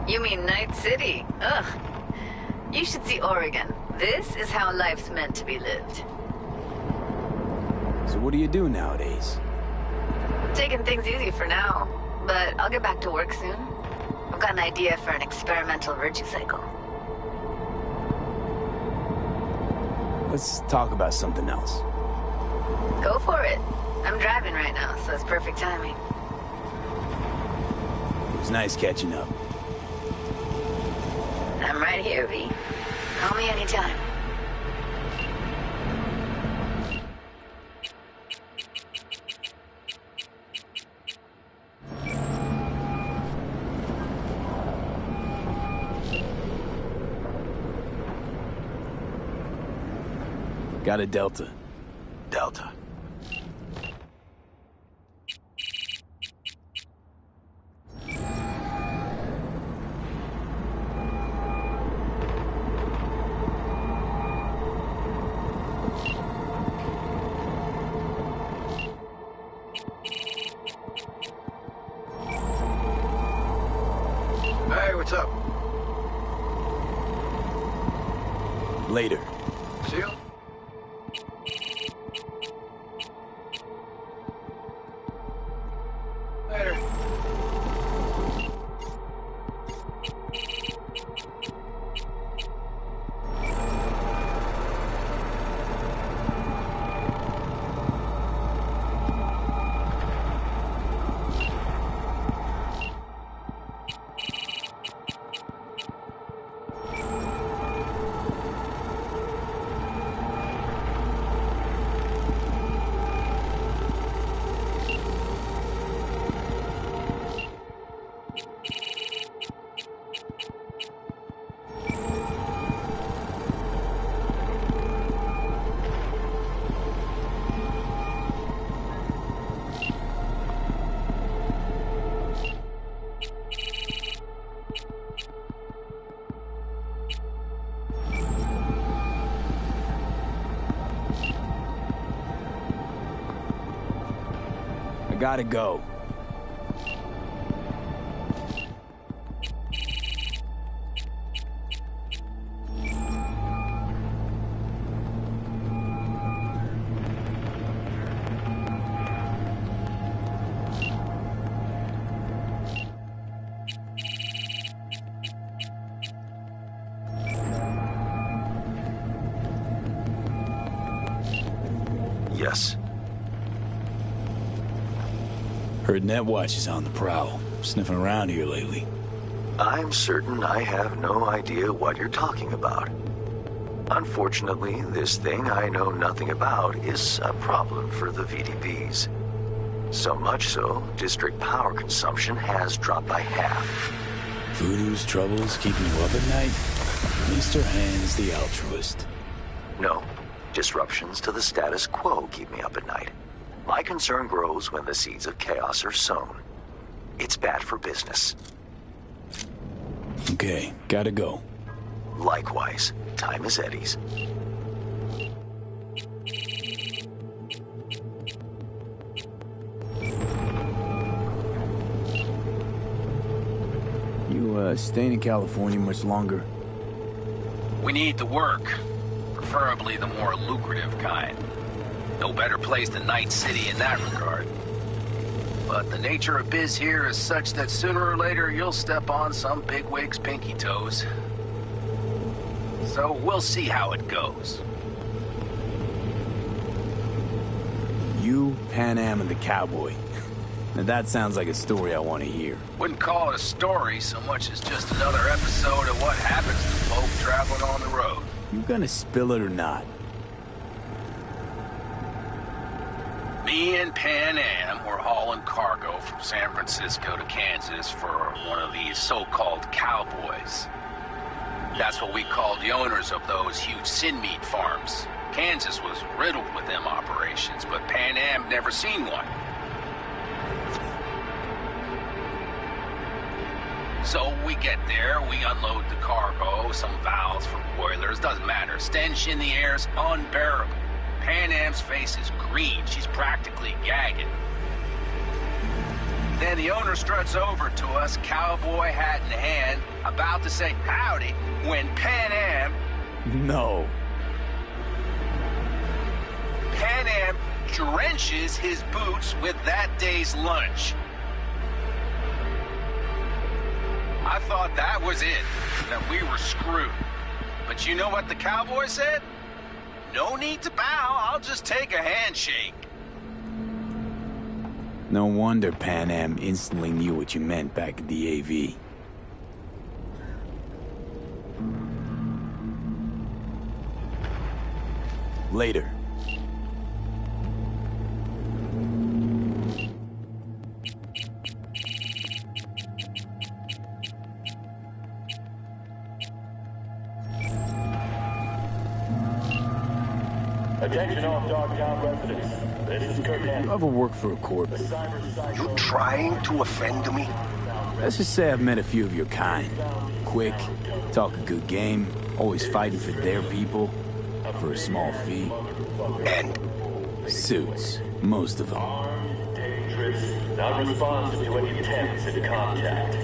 You mean Night City? Ugh. You should see Oregon. This is how life's meant to be lived. So what do you do nowadays? Taking things easy for now, but I'll get back to work soon. I've got an idea for an experimental virtue cycle. Let's talk about something else. Go for it. I'm driving right now, so it's perfect timing. It was nice catching up. I'm right here, V. Call me anytime. Got a Delta. Delta. Hey, what's up? Later. See you. Later. I gotta go. Yes. Heard Netwatch is on the prowl. Sniffing around here lately. I'm certain I have no idea what you're talking about. Unfortunately, this thing I know nothing about is a problem for the VDPs. So much so, district power consumption has dropped by half. Voodoo's troubles keeping you up at night? Mr. Hand's the altruist. No. Disruptions to the status quo keep me up at night. My concern grows when the seeds of chaos are sown. It's bad for business. Okay, gotta go. Likewise, time is Eddie's. You, staying in California much longer? We need the work. Preferably the more lucrative kind. No better place than Night City in that regard. But the nature of biz here is such that sooner or later you'll step on some bigwig's pinky toes. So we'll see how it goes. You, Pan Am, and the cowboy. Now that sounds like a story I want to hear. Wouldn't call it a story so much as just another episode of what happens to folk traveling on the road. You gonna spill it or not? Me and Pan Am were hauling cargo from San Francisco to Kansas for one of these so-called cowboys. That's what we called the owners of those huge sin meat farms. Kansas was riddled with them operations, but Pan Am never seen one. So we get there, we unload the cargo, some valves from boilers, doesn't matter. Stench in the air's unbearable. Pan Am's face is green, she's practically gagging. Then the owner struts over to us, cowboy hat in hand, about to say howdy, when Pan Am... No. Pan Am drenches his boots with that day's lunch. I thought that was it, that we were screwed. But you know what the cowboy said? No need to bow, I'll just take a handshake. No wonder Pan Am instantly knew what you meant back at the AV. Later. Attention all Dogtown residents. This is Kirk Hansen. You ever work for a corp? You trying to offend me? Let's just say I've met a few of your kind. Quick, talk a good game, always fighting for their people, for a small fee. And? Suits, most of them. Armed, dangerous, not responsive to any attempts at contact.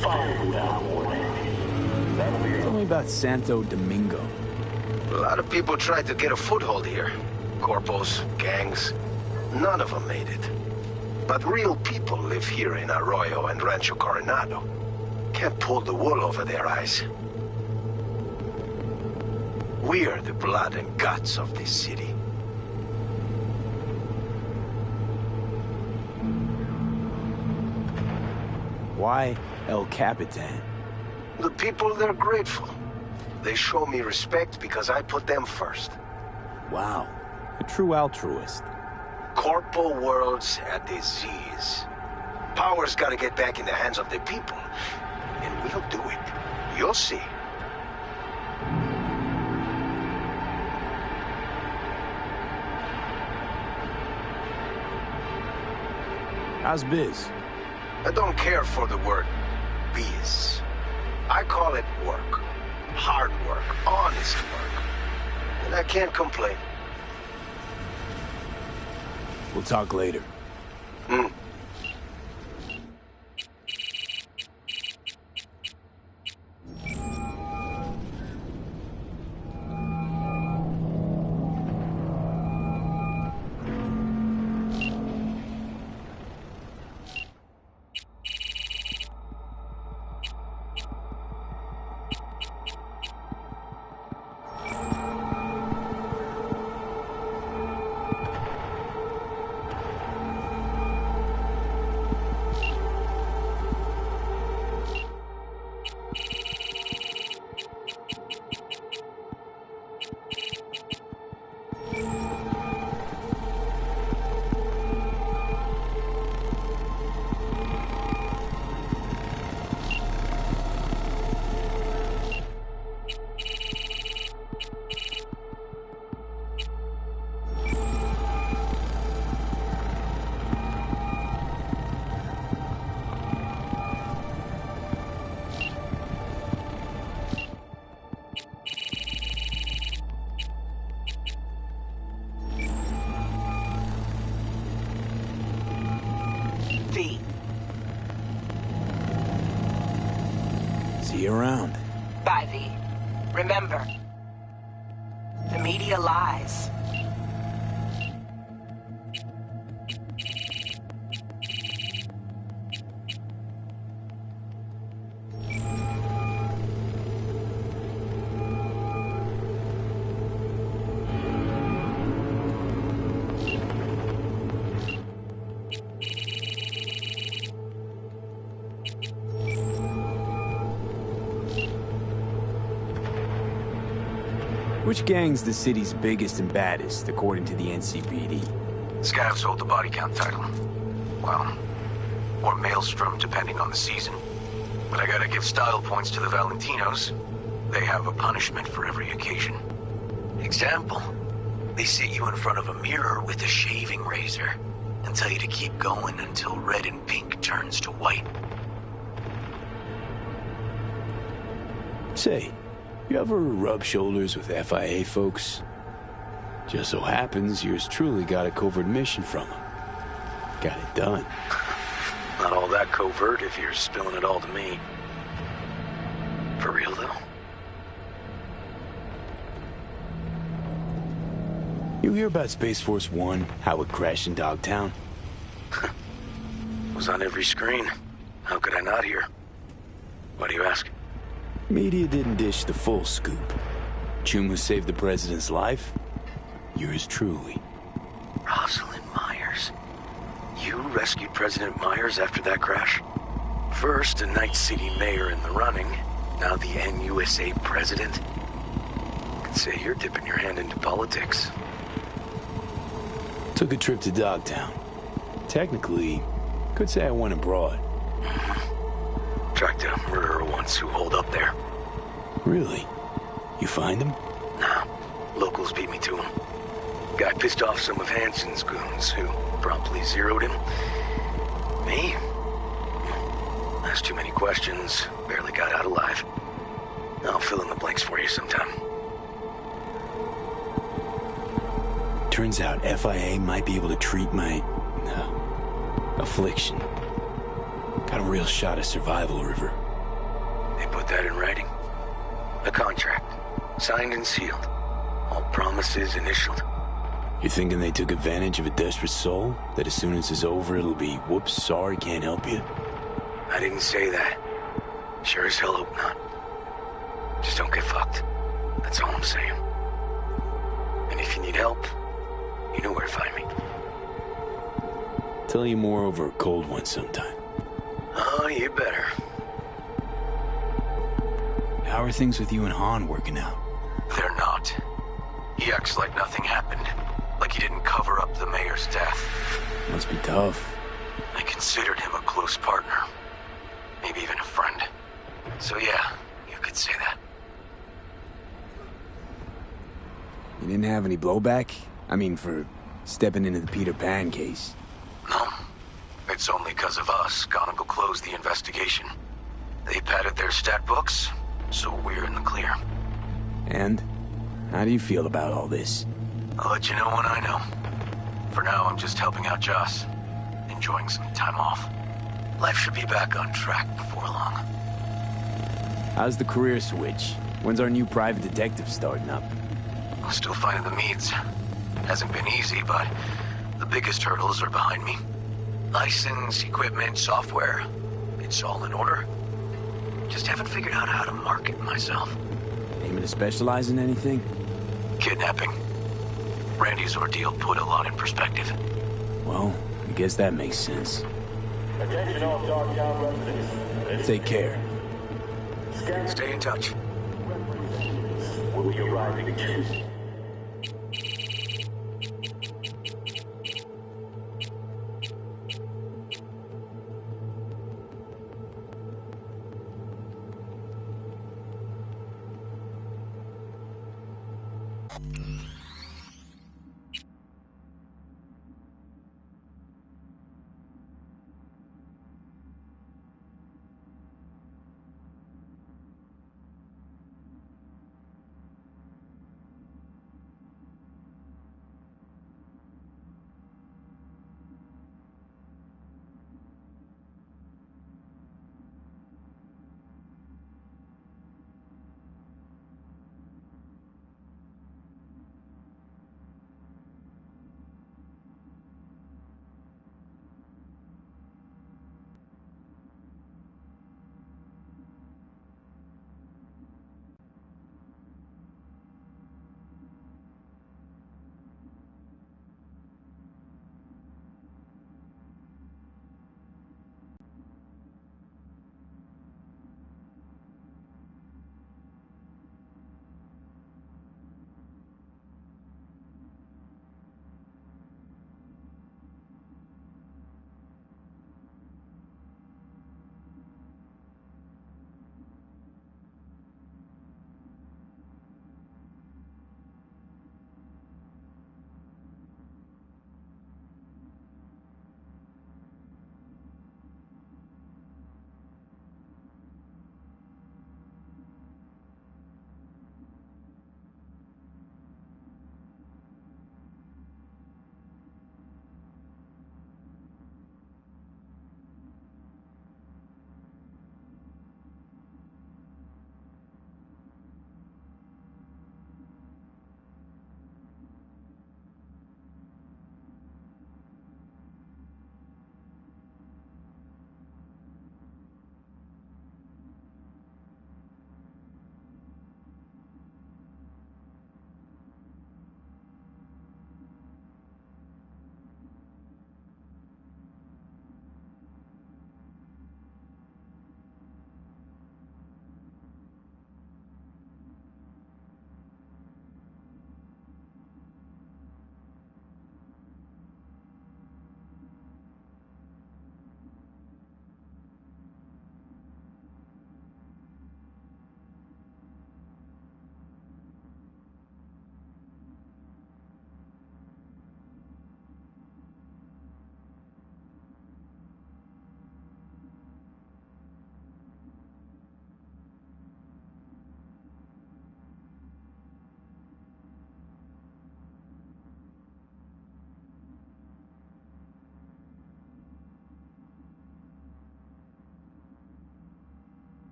Fired without warning. Tell me about Santo Domingo. A lot of people tried to get a foothold here. Corpos, gangs. None of them made it. But real people live here in Arroyo and Rancho Coronado. Can't pull the wool over their eyes. We're the blood and guts of this city. Why El Capitan? The people, they're grateful. They show me respect because I put them first. Wow, a true altruist. Corpo world's a disease. Power's gotta get back in the hands of the people. And we'll do it. You'll see. How's biz? I don't care for the word biz. I call it work. Hard work, honest work. And I can't complain. We'll talk later. See you around. Bye, V. Remember, the media lies. Which gang's the city's biggest and baddest, according to the NCPD? Scavs hold the body count title. Well, or Maelstrom, depending on the season. But I gotta give style points to the Valentinos. They have a punishment for every occasion. Example, they sit you in front of a mirror with a shaving razor and tell you to keep going until red and pink turns to white. Say, you ever rub shoulders with FIA folks? Just so happens yours truly got a covert mission from them. Got it done. Not all that covert if you're spilling it all to me. For real, though? You hear about Space Force 1, how it crashed in Dogtown? Was on every screen. How could I not hear? Why do you ask? Media didn't dish the full scoop. Chuma saved the president's life. Yours truly. Rosalind Myers. You rescued President Myers after that crash? First, a Night City mayor in the running. Now the NUSA president. Could say you're dipping your hand into politics. Took a trip to Dogtown. Technically, could say I went abroad. Tracked a murderer once who holed up there. Really? You find him? Nah. Locals beat me to him. Guy pissed off some of Hansen's goons, who promptly zeroed him. Me? Asked too many questions, barely got out alive. I'll fill in the blanks for you sometime. Turns out FIA might be able to treat my... affliction. Got a real shot at survival, River. They put that in writing. A contract. Signed and sealed. All promises initialed. You thinking they took advantage of a desperate soul? That as soon as it's over, it'll be, whoops, sorry, can't help you? I didn't say that. Sure as hell hope not. Just don't get fucked. That's all I'm saying. And if you need help, you know where to find me. Tell you more over a cold one sometime. Oh, you better. How are things with you and Han working out? They're not. He acts like nothing happened. Like he didn't cover up the mayor's death. Must be tough. I considered him a close partner. Maybe even a friend. So yeah, you could say that. You didn't have any blowback? I mean, for stepping into the Peter Pan case. No. It's only because of us Gonigal closed the investigation. They padded their stat books, so we're in the clear. And? How do you feel about all this? I'll let you know when I know. For now, I'm just helping out Joss. Enjoying some time off. Life should be back on track before long. How's the career switch? When's our new private detective starting up? I'm still finding the meats. Hasn't been easy, but the biggest hurdles are behind me. License, equipment, software. It's all in order. Just haven't figured out how to market myself. Aiming to specialize in anything? Kidnapping. Randy's ordeal put a lot in perspective. Well, I guess that makes sense. Attention all Dogtown residents. Take care. Stay in touch. Will be arriving Tuesday.